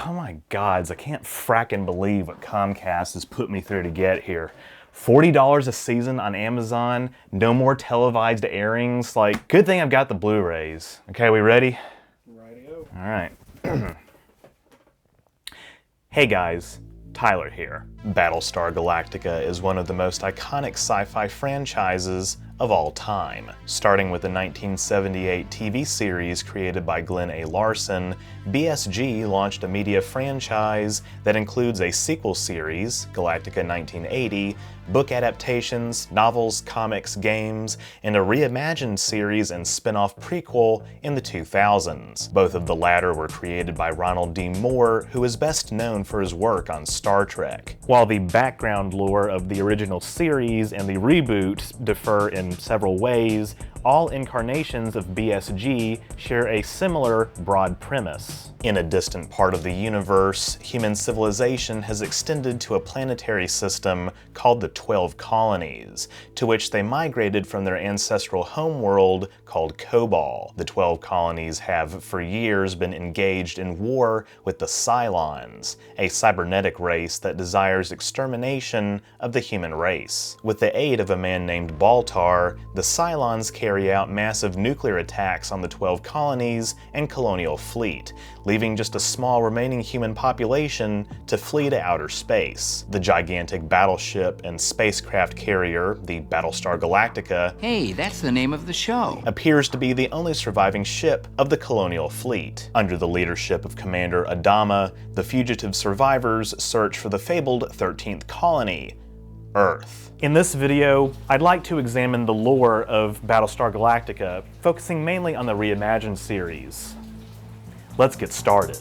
Oh my gods, I can't fracking believe what Comcast has put me through to get here. $40 a season on Amazon, no more televised airings. Like, good thing I've got the Blu-rays. Okay, we ready? Rightio. All right. Hey guys, Tyler here. Battlestar Galactica is one of the most iconic sci-fi franchises of all time. Starting with the 1978 TV series created by Glenn A. Larson, BSG launched a media franchise that includes a sequel series, Galactica 1980, book adaptations, novels, comics, games, and a reimagined series and spin-off prequel in the 2000s. Both of the latter were created by Ronald D. Moore, who is best known for his work on Star Trek. While the background lore of the original series and the reboot differ in several ways, all incarnations of BSG share a similar broad premise. In a distant part of the universe, human civilization has extended to a planetary system called the 12 Colonies, to which they migrated from their ancestral homeworld called Kobol. The 12 Colonies have for years been engaged in war with the Cylons, a cybernetic race that desires extermination of the human race. With the aid of a man named Baltar, the Cylons carry out massive nuclear attacks on the 12 Colonies and colonial fleet, leaving just a small remaining human population to flee to outer space. The gigantic battleship and spacecraft carrier, the Battlestar Galactica, hey, that's the name of the show, appears to be the only surviving ship of the colonial fleet. Under the leadership of Commander Adama, the fugitive survivors search for the fabled 13th colony, Earth. In this video, I'd like to examine the lore of Battlestar Galactica, focusing mainly on the reimagined series. Let's get started.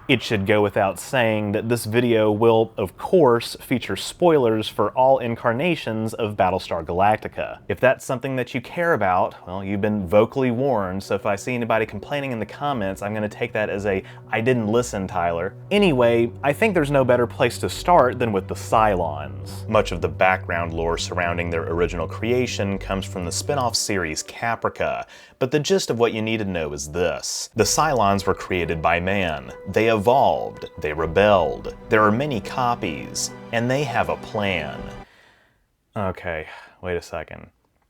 It should go without saying that this video will, of course, feature spoilers for all incarnations of Battlestar Galactica. If that's something that you care about, well, you've been vocally warned, so if I see anybody complaining in the comments, I'm gonna take that as a "I didn't listen, Tyler." Anyway, I think there's no better place to start than with the Cylons. Much of the background lore surrounding their original creation comes from the spin-off series Caprica, but the gist of what you need to know is this. The Cylons were created by man. They evolved, they rebelled, there are many copies, and they have a plan. Okay, wait a second.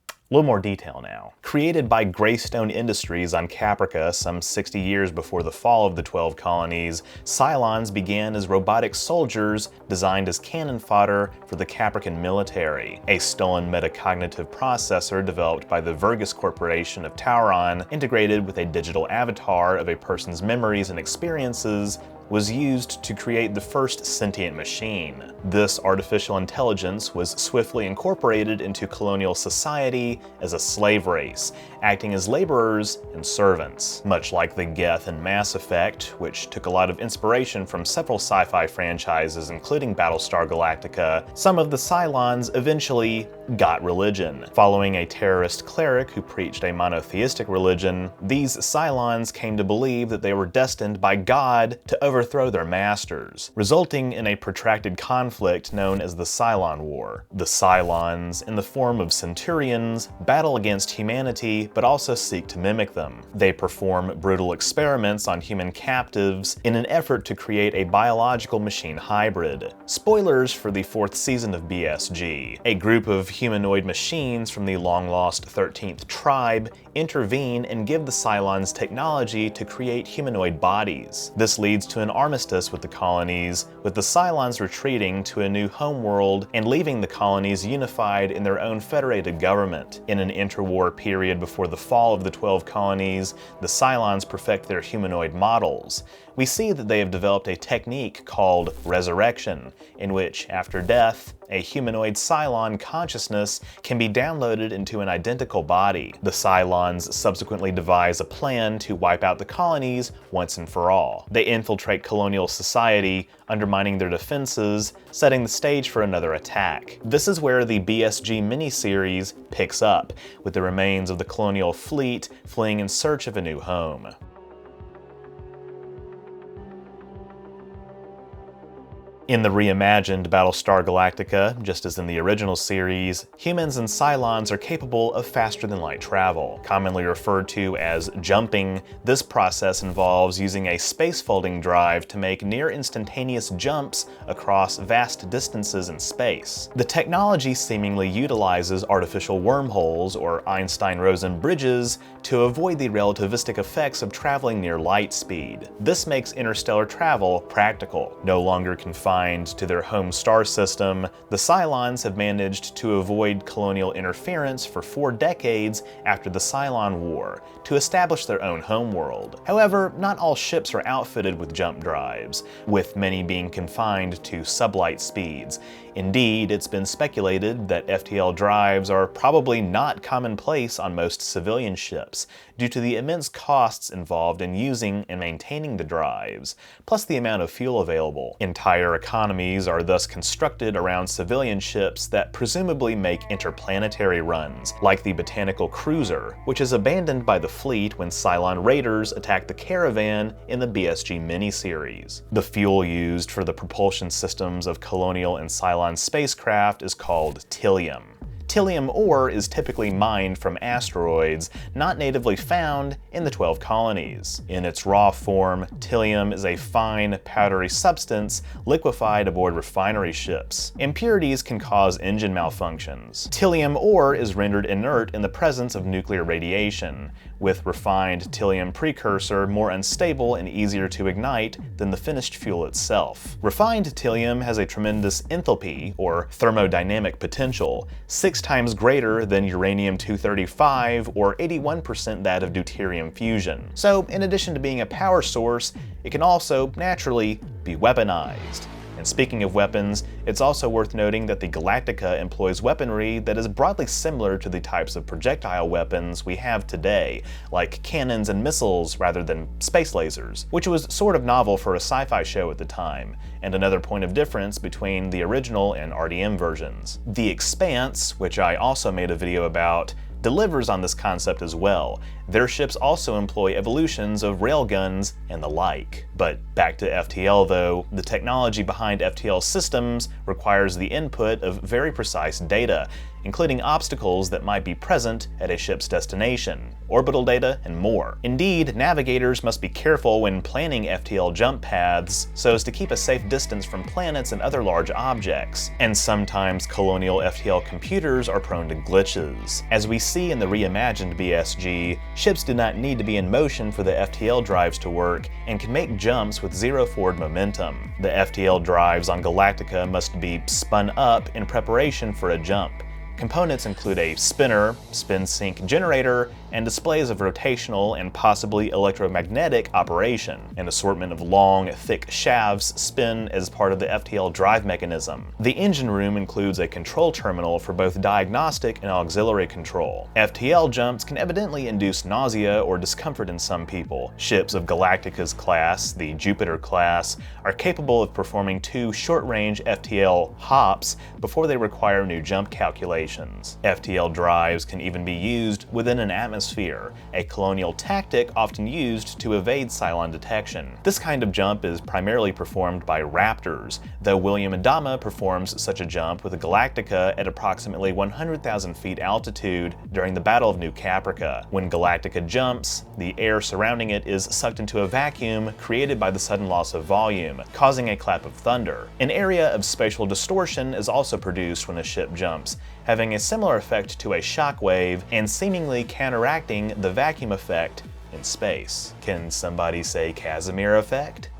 A little more detail now. Created by Greystone Industries on Caprica some 60 years before the fall of the 12 Colonies, Cylons began as robotic soldiers designed as cannon fodder for the Caprican military. A stolen metacognitive processor developed by the Vergus Corporation of Tauron, integrated with a digital avatar of a person's memories and experiences, was used to create the first sentient machine. This artificial intelligence was swiftly incorporated into colonial society as a slave race, acting as laborers and servants. Much like the Geth in Mass Effect, which took a lot of inspiration from several sci-fi franchises including Battlestar Galactica, some of the Cylons eventually got religion. Following a terrorist cleric who preached a monotheistic religion, these Cylons came to believe that they were destined by God to overthrow their masters, resulting in a protracted conflict known as the Cylon War. The Cylons, in the form of Centurions, battle against humanity but also seek to mimic them. They perform brutal experiments on human captives in an effort to create a biological machine hybrid. Spoilers for the 4th season of BSG. A group of humanoid machines from the long-lost 13th tribe intervene and give the Cylons technology to create humanoid bodies. This leads to an armistice with the colonies, with the Cylons retreating to a new homeworld and leaving the colonies unified in their own federated government. In an interwar period before the fall of the 12 colonies, the Cylons perfect their humanoid models. We see that they have developed a technique called resurrection, in which, after death, a humanoid Cylon consciousness can be downloaded into an identical body. The Cylons subsequently devise a plan to wipe out the colonies once and for all. They infiltrate colonial society, undermining their defenses, setting the stage for another attack. This is where the BSG miniseries picks up, with the remains of the colonial fleet fleeing in search of a new home. In the reimagined Battlestar Galactica, just as in the original series, humans and Cylons are capable of faster-than-light travel. Commonly referred to as jumping, this process involves using a space-folding drive to make near-instantaneous jumps across vast distances in space. The technology seemingly utilizes artificial wormholes, or Einstein-Rosen bridges, to avoid the relativistic effects of traveling near light speed. This makes interstellar travel practical. No longer confined to their home star system, the Cylons have managed to avoid colonial interference for 4 decades after the Cylon War to establish their own homeworld. However, not all ships are outfitted with jump drives, with many being confined to sublight speeds. Indeed, it's been speculated that FTL drives are probably not commonplace on most civilian ships due to the immense costs involved in using and maintaining the drives, plus the amount of fuel available. Entire economies are thus constructed around civilian ships that presumably make interplanetary runs, like the Botanical Cruiser, which is abandoned by the fleet when Cylon raiders attack the Caravan in the BSG miniseries. The fuel used for the propulsion systems of Colonial and Cylon spacecraft is called Tilium. Tilium ore is typically mined from asteroids not natively found in the 12 colonies. In its raw form, Tilium is a fine, powdery substance liquefied aboard refinery ships. Impurities can cause engine malfunctions. Tilium ore is rendered inert in the presence of nuclear radiation, with refined Tilium precursor more unstable and easier to ignite than the finished fuel itself. Refined Tilium has a tremendous enthalpy, or thermodynamic potential, 6 times greater than uranium-235 or 81% that of deuterium fusion. So, in addition to being a power source, it can also, naturally, be weaponized. And speaking of weapons, it's also worth noting that the Galactica employs weaponry that is broadly similar to the types of projectile weapons we have today, like cannons and missiles rather than space lasers, which was sort of novel for a sci-fi show at the time, and another point of difference between the original and RDM versions. The Expanse, which I also made a video about, delivers on this concept as well. Their ships also employ evolutions of railguns and the like. But back to FTL though, the technology behind FTL systems requires the input of very precise data, including obstacles that might be present at a ship's destination, orbital data, and more. Indeed, navigators must be careful when planning FTL jump paths so as to keep a safe distance from planets and other large objects, and sometimes colonial FTL computers are prone to glitches. As we see in the reimagined BSG, ships do not need to be in motion for the FTL drives to work and can make jumps with zero forward momentum. The FTL drives on Galactica must be spun up in preparation for a jump. Components include a spinner, spin-sync generator, and displays of rotational and possibly electromagnetic operation. An assortment of long, thick shafts spin as part of the FTL drive mechanism. The engine room includes a control terminal for both diagnostic and auxiliary control. FTL jumps can evidently induce nausea or discomfort in some people. Ships of Galactica's class, the Jupiter class, are capable of performing 2 short-range FTL hops before they require new jump calculations. FTL drives can even be used within an atmosphere, a colonial tactic often used to evade Cylon detection. This kind of jump is primarily performed by Raptors, though William Adama performs such a jump with a Galactica at approximately 100,000 feet altitude during the Battle of New Caprica. When Galactica jumps, the air surrounding it is sucked into a vacuum created by the sudden loss of volume, causing a clap of thunder. An area of spatial distortion is also produced when a ship jumps, having a similar effect to a shock wave and seemingly counteracting the vacuum effect in space. Can somebody say Casimir effect?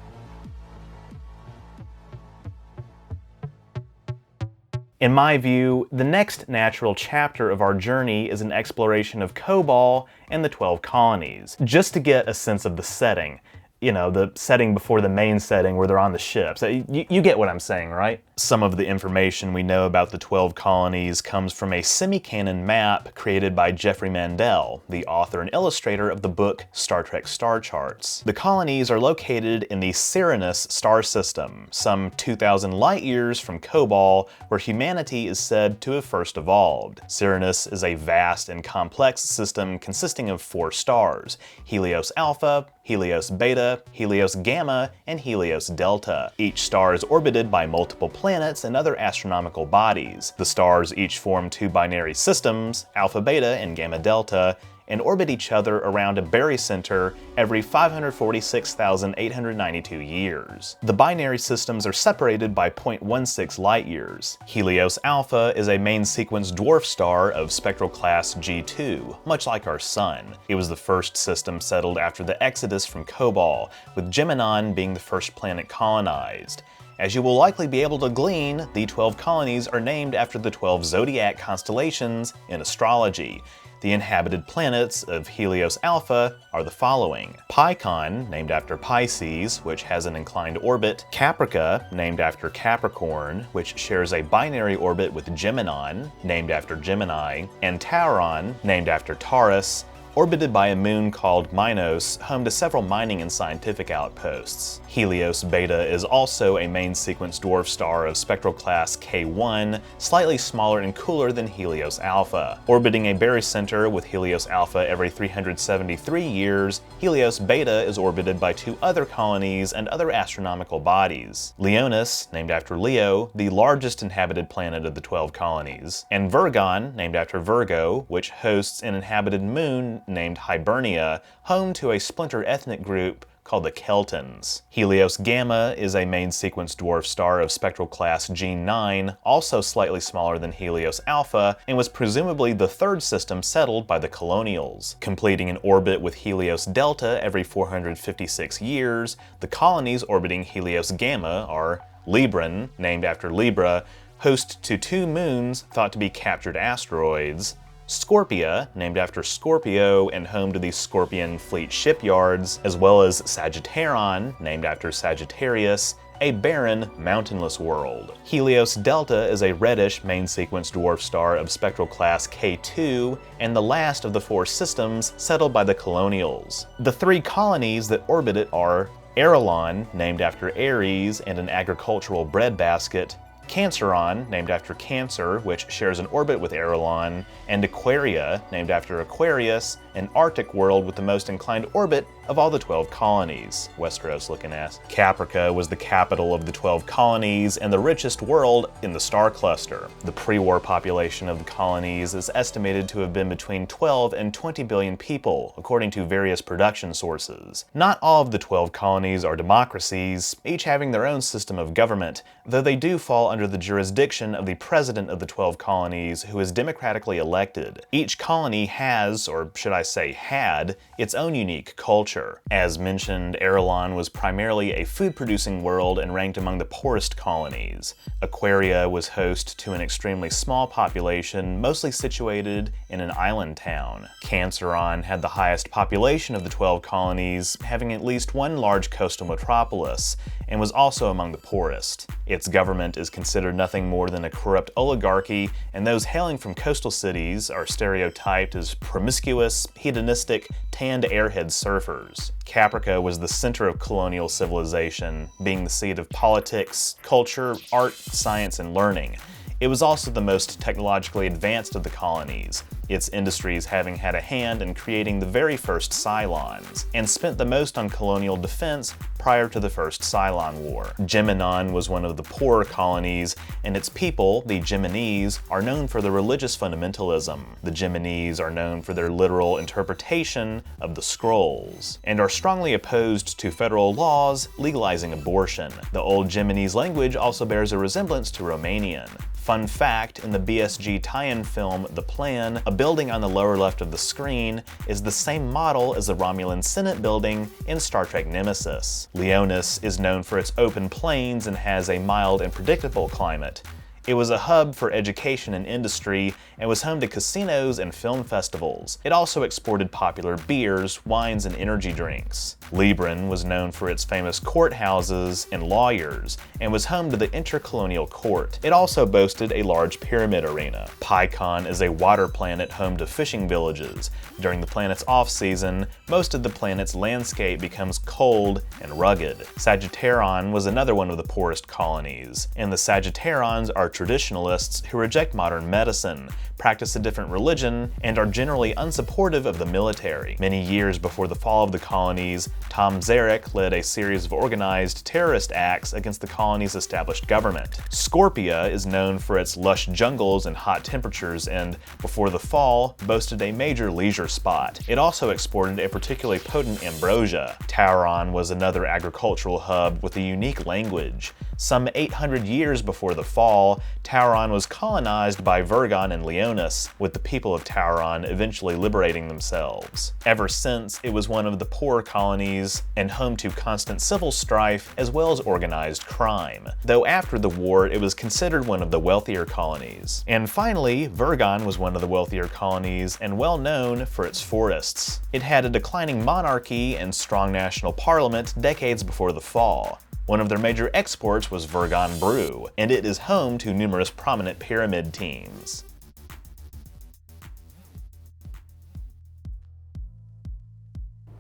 In my view, the next natural chapter of our journey is an exploration of Kobol and the 12 colonies, just to get a sense of the setting. You know, the setting before the main setting where they're on the ships. You get what I'm saying, right? Some of the information we know about the 12 colonies comes from a semi-canon map created by Jeffrey Mandel, the author and illustrator of the book Star Trek Star Charts. The colonies are located in the Cylons star system, some 2,000 light-years from Kobol, where humanity is said to have first evolved. Cylons is a vast and complex system consisting of 4 stars: Helios Alpha, Helios Beta, Helios Gamma, and Helios Delta. Each star is orbited by multiple planets and other astronomical bodies. The stars each form 2 binary systems, Alpha Beta and Gamma Delta, and orbit each other around a barycenter every 546,892 years. The binary systems are separated by 0.16 light-years. Helios Alpha is a main sequence dwarf star of spectral class G2, much like our Sun. It was the first system settled after the exodus from Kobol, with Gemini being the first planet colonized. As you will likely be able to glean, the 12 colonies are named after the 12 zodiac constellations in astrology. The inhabited planets of Helios Alpha are the following: Pycon, named after Pisces, which has an inclined orbit; Caprica, named after Capricorn, which shares a binary orbit with Gemini, named after Gemini; and Tauron, named after Taurus, orbited by a moon called Minos, home to several mining and scientific outposts. Helios Beta is also a main sequence dwarf star of spectral class K1, slightly smaller and cooler than Helios Alpha. Orbiting a barycenter with Helios Alpha every 373 years, Helios Beta is orbited by 2 other colonies and other astronomical bodies: Leonis, named after Leo, the largest inhabited planet of the 12 colonies; and Virgon, named after Virgo, which hosts an inhabited moon named Hibernia, home to a splinter ethnic group called the Keltons. Helios Gamma is a main sequence dwarf star of spectral class G9, also slightly smaller than Helios Alpha, and was presumably the 3rd system settled by the Colonials. Completing an orbit with Helios Delta every 456 years, the colonies orbiting Helios Gamma are Libran, named after Libra, host to 2 moons thought to be captured asteroids; Scorpia, named after Scorpio and home to the Scorpion Fleet shipyards, as well as Sagittarion, named after Sagittarius, a barren, mountainless world. Helios Delta is a reddish main sequence dwarf star of spectral class K2 and the last of the 4 systems settled by the Colonials. The 3 colonies that orbit it are Arelon, named after Ares and an agricultural breadbasket; Canceron, named after Cancer, which shares an orbit with Arelon; and Aquaria, named after Aquarius, an Arctic world with the most inclined orbit of all the 12 colonies. Westeros looking ass. Caprica was the capital of the 12 colonies and the richest world in the star cluster. The pre-war population of the colonies is estimated to have been between 12 and 20 billion people, according to various production sources. Not all of the 12 colonies are democracies, each having their own system of government, though they do fall under the jurisdiction of the president of the 12 colonies, who is democratically elected. Each colony has, or should I say had, its own unique culture. As mentioned, Arelon was primarily a food-producing world and ranked among the poorest colonies. Aquaria was host to an extremely small population, mostly situated in an island town. Canceron had the highest population of the 12 colonies, having at least one large coastal metropolis, and was also among the poorest. Its government is considered nothing more than a corrupt oligarchy, and those hailing from coastal cities are stereotyped as promiscuous, hedonistic, tanned airhead surfers. Caprica was the center of colonial civilization, being the seat of politics, culture, art, science, and learning. It was also the most technologically advanced of the colonies, its industries having had a hand in creating the very first Cylons, and spent the most on colonial defense prior to the First Cylon War. Gemini was one of the poorer colonies, and its people, the Geminis, are known for their religious fundamentalism. The Geminis are known for their literal interpretation of the scrolls, and are strongly opposed to federal laws legalizing abortion. The old Geminis language also bears a resemblance to Romanian. Fun fact, in the BSG tie-in film The Plan, a building on the lower left of the screen is the same model as the Romulan Senate building in Star Trek Nemesis. Leonis is known for its open plains and has a mild and predictable climate. It was a hub for education and industry, and was home to casinos and film festivals. It also exported popular beers, wines, and energy drinks. Libran was known for its famous courthouses and lawyers, and was home to the intercolonial court. It also boasted a large pyramid arena. Pycon is a water planet home to fishing villages. During the planet's off-season, most of the planet's landscape becomes cold and rugged. Sagittarion was another one of the poorest colonies, and the Sagittarians are traditionalists who reject modern medicine, practice a different religion, and are generally unsupportive of the military. Many years before the fall of the colonies, Tom Zarek led a series of organized terrorist acts against the colony's established government. Scorpia is known for its lush jungles and hot temperatures, and before the fall, boasted a major leisure spot. It also exported a particularly potent ambrosia. Tauron was another agricultural hub with a unique language. Some 800 years before the fall, Tauron was colonized by Vergon and Leonis, with the people of Tauron eventually liberating themselves. Ever since, it was one of the poorer colonies and home to constant civil strife as well as organized crime, though after the war it was considered one of the wealthier colonies. And finally, Vergon was one of the wealthier colonies and well known for its forests. It had a declining monarchy and strong national parliament decades before the fall. One of their major exports was Vergon brew, and it is home to numerous prominent pyramid teams.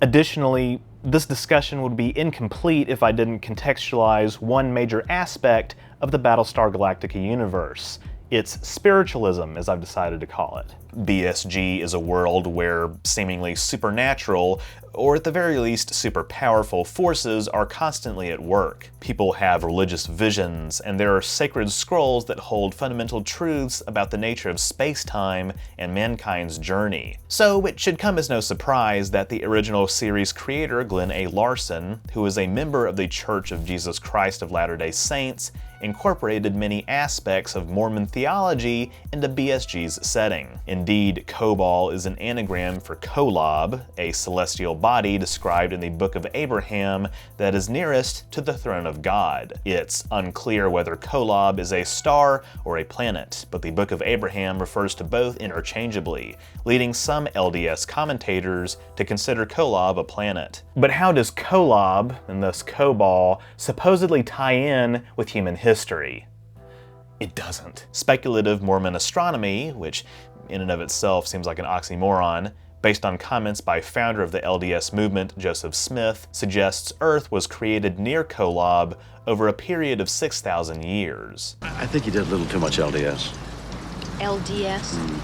Additionally, this discussion would be incomplete if I didn't contextualize one major aspect of the Battlestar Galactica universe. It's spiritualism, as I've decided to call it. BSG is a world where seemingly supernatural, or at the very least super powerful forces are constantly at work. People have religious visions, and there are sacred scrolls that hold fundamental truths about the nature of space-time and mankind's journey. So it should come as no surprise that the original series creator Glenn A. Larson, who is a member of the Church of Jesus Christ of Latter-day Saints, incorporated many aspects of Mormon theology into BSG's setting. Indeed, Kobol is an anagram for Kolob, a celestial body described in the Book of Abraham that is nearest to the throne of God. It's unclear whether Kolob is a star or a planet, but the Book of Abraham refers to both interchangeably, leading some LDS commentators to consider Kolob a planet. But how does Kolob, and thus Kobol, supposedly tie in with human history? It doesn't. Speculative Mormon astronomy, which in and of itself seems like an oxymoron, based on comments by founder of the LDS movement, Joseph Smith, suggests Earth was created near Kolob over a period of 6,000 years. I think you did a little too much LDS. LDS?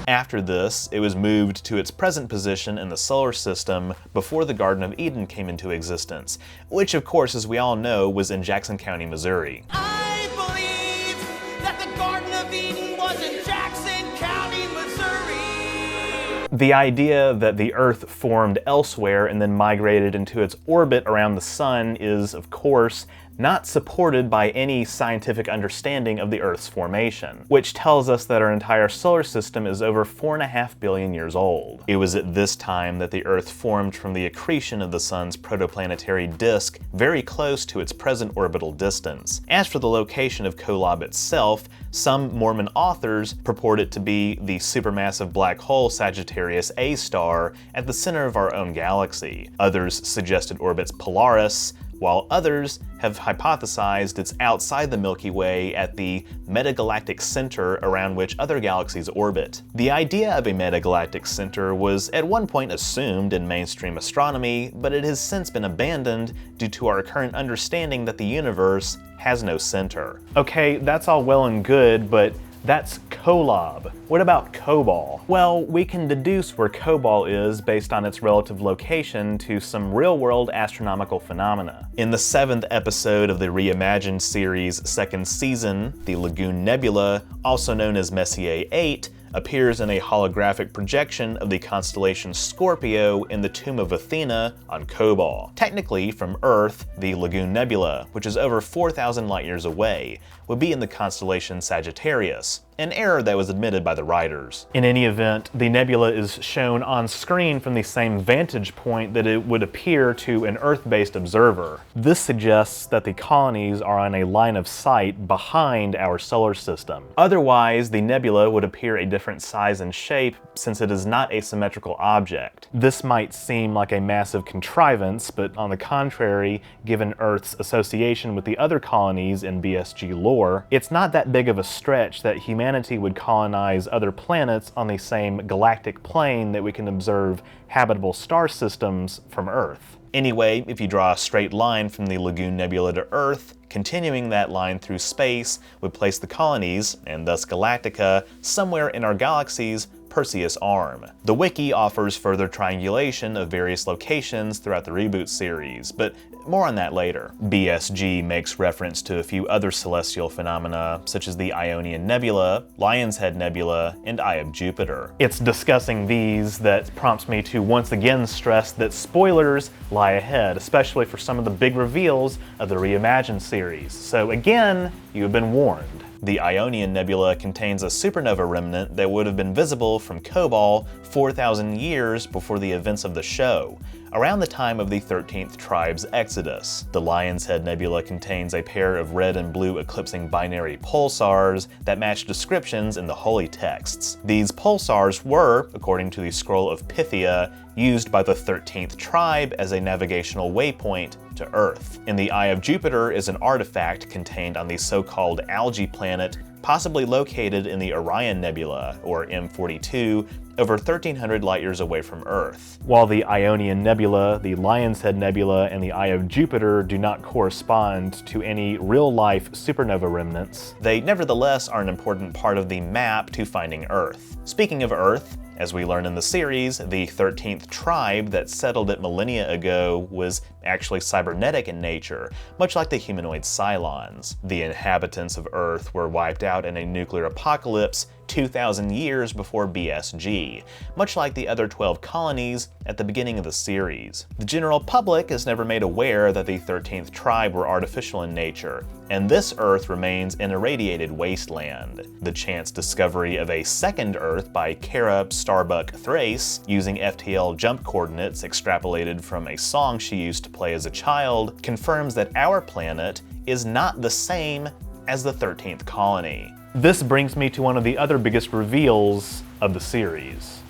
After this, it was moved to its present position in the solar system before the Garden of Eden came into existence, which of course, as we all know, was in Jackson County, Missouri. I believe that the Garden of Eden was in Jackson County, Missouri. The idea that the Earth formed elsewhere and then migrated into its orbit around the Sun is, of course, not supported by any scientific understanding of the Earth's formation, which tells us that our entire solar system is over 4.5 billion years old. It was at this time that the Earth formed from the accretion of the Sun's protoplanetary disk very close to its present orbital distance. As for the location of Kolob itself, some Mormon authors purport it to be the supermassive black hole Sagittarius A star at the center of our own galaxy. Others suggest it orbits Polaris, while others have hypothesized it's outside the Milky Way at the metagalactic center around which other galaxies orbit. The idea of a metagalactic center was at one point assumed in mainstream astronomy, but it has since been abandoned due to our current understanding that the universe has no center. Okay, that's all well and good, but that's Kolob. What about Kobol? Well, we can deduce where Kobol is based on its relative location to some real-world astronomical phenomena. In the 7th episode of the reimagined series' 2nd season, the Lagoon Nebula, also known as Messier 8, appears in a holographic projection of the constellation Scorpio in the Tomb of Athena on Kobol. Technically, from Earth, the Lagoon Nebula, which is over 4,000 light-years away, would be in the constellation Sagittarius. an error that was admitted by the writers. In any event, the nebula is shown on screen from the same vantage point that it would appear to an Earth-based observer. This suggests that the colonies are on a line of sight behind our solar system. Otherwise, the nebula would appear a different size and shape since it is not a symmetrical object. This might seem like a massive contrivance, but on the contrary, given Earth's association with the other colonies in BSG lore, it's not that big of a stretch that humanity would colonize other planets on the same galactic plane that we can observe habitable star systems from Earth. Anyway, if you draw a straight line from the Lagoon Nebula to Earth, continuing that line through space would place the colonies, and thus Galactica, somewhere in our galaxy's Perseus arm. The wiki offers further triangulation of various locations throughout the reboot series, but more on that later. BSG makes reference to a few other celestial phenomena, such as the Ionian Nebula, Lion's Head Nebula, and Eye of Jupiter. It's discussing these that prompts me to once again stress that spoilers lie ahead, especially for some of the big reveals of the Reimagined series. So again, you have been warned. The Ionian Nebula contains a supernova remnant that would have been visible from Kobol 4,000 years before the events of the show, around the time of the 13th tribe's exodus. The Lion's Head Nebula contains a pair of red and blue eclipsing binary pulsars that match descriptions in the holy texts. These pulsars were, according to the Scroll of Pythia, used by the 13th tribe as a navigational waypoint to Earth. In the Eye of Jupiter is an artifact contained on the so-called algae planet, possibly located in the Orion Nebula, or M42, over 1,300 light-years away from Earth. While the Ionian Nebula, the Lion's Head Nebula, and the Eye of Jupiter do not correspond to any real-life supernova remnants, they nevertheless are an important part of the map to finding Earth. Speaking of Earth, as we learn in the series, the 13th tribe that settled it millennia ago was actually cybernetic in nature, much like the humanoid Cylons. The inhabitants of Earth were wiped out in a nuclear apocalypse 2,000 years before BSG, much like the other 12 colonies at the beginning of the series. The general public is never made aware that the 13th tribe were artificial in nature, and this Earth remains an irradiated wasteland. The chance discovery of a second Earth by Kara Starbuck Thrace, using FTL jump coordinates extrapolated from a song she used to play as a child, confirms that our planet is not the same as the 13th colony. This brings me to one of the other biggest reveals of the series.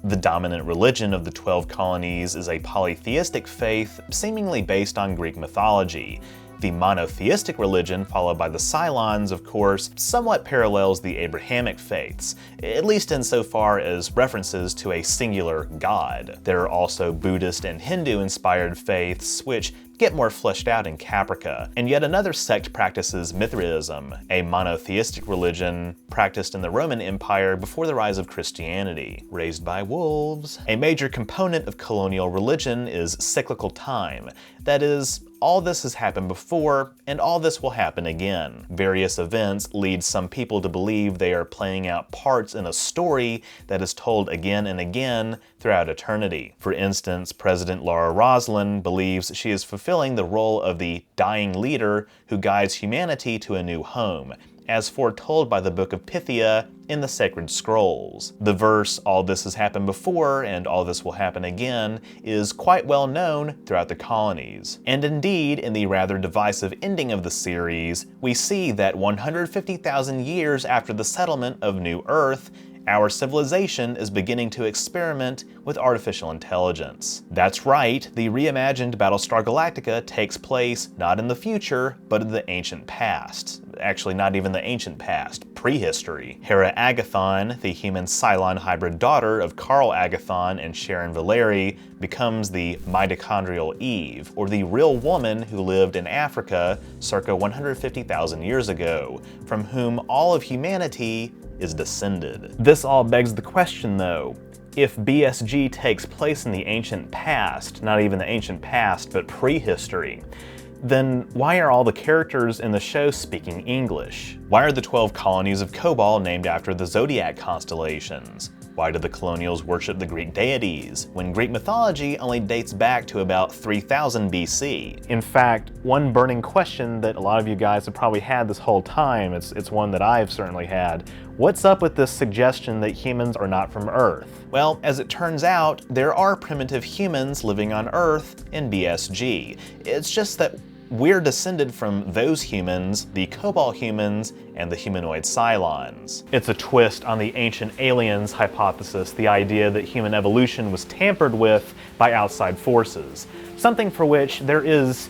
The dominant religion of the 12 colonies is a polytheistic faith seemingly based on Greek mythology. The monotheistic religion, followed by the Cylons, of course, somewhat parallels the Abrahamic faiths, at least insofar as references to a singular god. There are also Buddhist and Hindu-inspired faiths, which get more fleshed out in Caprica, and yet another sect practices Mithraism, a monotheistic religion practiced in the Roman Empire before the rise of Christianity, raised by wolves. A major component of colonial religion is cyclical time, that is, all this has happened before, and all this will happen again. Various events lead some people to believe they are playing out parts in a story that is told again and again throughout eternity. For instance, President Laura Roslin believes she is fulfilling the role of the dying leader who guides humanity to a new home, as foretold by the Book of Pythia in the Sacred Scrolls. The verse, "All this has happened before, and all this will happen again," is quite well known throughout the colonies. And indeed, in the rather divisive ending of the series, we see that 150,000 years after the settlement of New Earth, our civilization is beginning to experiment with artificial intelligence. That's right, the reimagined Battlestar Galactica takes place not in the future, but in the ancient past. Actually, not even the ancient past, prehistory. Hera Agathon, the human Cylon hybrid daughter of Carl Agathon and Sharon Valeri, becomes the mitochondrial Eve, or the real woman who lived in Africa circa 150,000 years ago, from whom all of humanity is descended. This all begs the question though, if BSG takes place in the ancient past, not even the ancient past, but prehistory, then why are all the characters in the show speaking English? Why are the 12 colonies of Kobol named after the zodiac constellations? Why do the Colonials worship the Greek deities, when Greek mythology only dates back to about 3000 BC? In fact, one burning question that a lot of you guys have probably had this whole time, it's one that I've certainly had. What's up with this suggestion that humans are not from Earth? Well, as it turns out, there are primitive humans living on Earth in BSG. It's just that we're descended from those humans, the Kobol humans, and the humanoid Cylons. It's a twist on the ancient aliens hypothesis, the idea that human evolution was tampered with by outside forces, something for which there is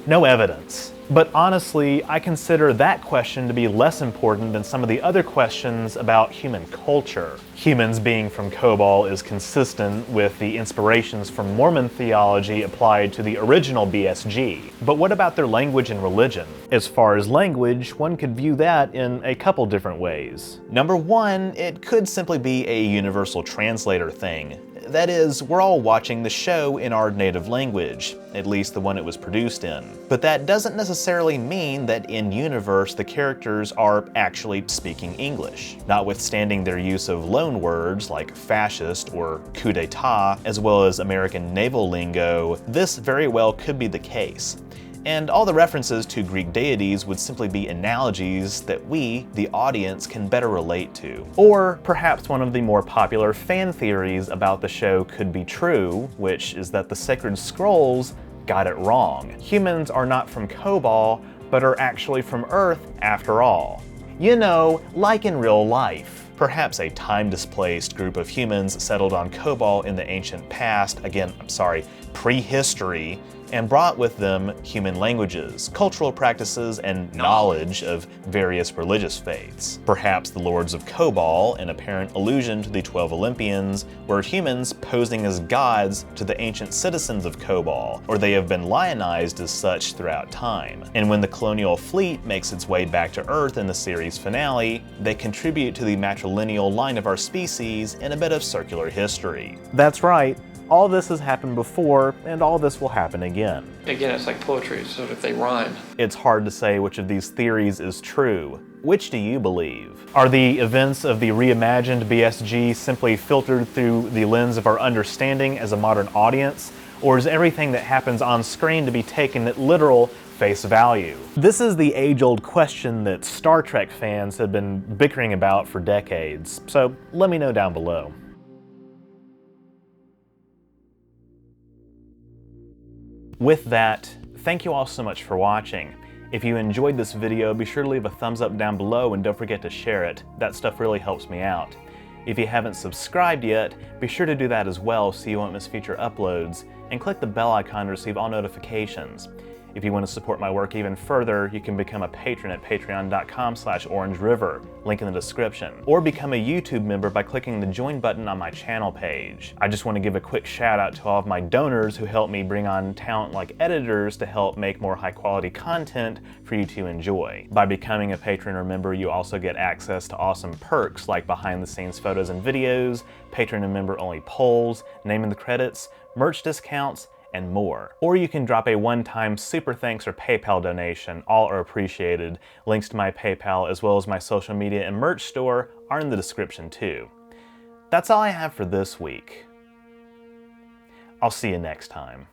no evidence. But honestly, I consider that question to be less important than some of the other questions about human culture. Humans being from Kobol is consistent with the inspirations from Mormon theology applied to the original BSG. But what about their language and religion? As far as language, one could view that in a couple different ways. Number one, it could simply be a universal translator thing. That is, we're all watching the show in our native language, at least the one it was produced in. But that doesn't necessarily mean that in-universe the characters are actually speaking English. Notwithstanding their use of loan words like fascist or coup d'etat, as well as American naval lingo, this very well could be the case. And all the references to Greek deities would simply be analogies that we, the audience, can better relate to. Or perhaps one of the more popular fan theories about the show could be true, which is that the Sacred Scrolls got it wrong. Humans are not from Kobol, but are actually from Earth after all. You know, like in real life. Perhaps a time-displaced group of humans settled on Kobol in the ancient past, prehistory, and brought with them human languages, cultural practices, and knowledge of various religious faiths. Perhaps the Lords of Kobol, an apparent allusion to the 12 Olympians, were humans posing as gods to the ancient citizens of Kobol, or they have been lionized as such throughout time. And when the colonial fleet makes its way back to Earth in the series finale, they contribute to the matrilineal line of our species in a bit of circular history. That's right. All this has happened before, and all this will happen again. Again, it's like poetry, so if they rhyme. It's hard to say which of these theories is true. Which do you believe? Are the events of the reimagined BSG simply filtered through the lens of our understanding as a modern audience? Or is everything that happens on screen to be taken at literal face value? This is the age-old question that Star Trek fans have been bickering about for decades, so let me know down below. With that, thank you all so much for watching. If you enjoyed this video, be sure to leave a thumbs up down below and don't forget to share it. That stuff really helps me out. If you haven't subscribed yet, be sure to do that as well so you won't miss future uploads, and click the bell icon to receive all notifications. If you want to support my work even further, you can become a patron at patreon.com/OrangeRiver, link in the description, or become a YouTube member by clicking the join button on my channel page. I just want to give a quick shout out to all of my donors who help me bring on talent like editors to help make more high quality content for you to enjoy. By becoming a patron or member, you also get access to awesome perks like behind the scenes photos and videos, patron and member only polls, name in the credits, merch discounts, and more. Or you can drop a one-time super thanks or PayPal donation. All are appreciated. Links to my PayPal as well as my social media and merch store are in the description too. That's all I have for this week. I'll see you next time.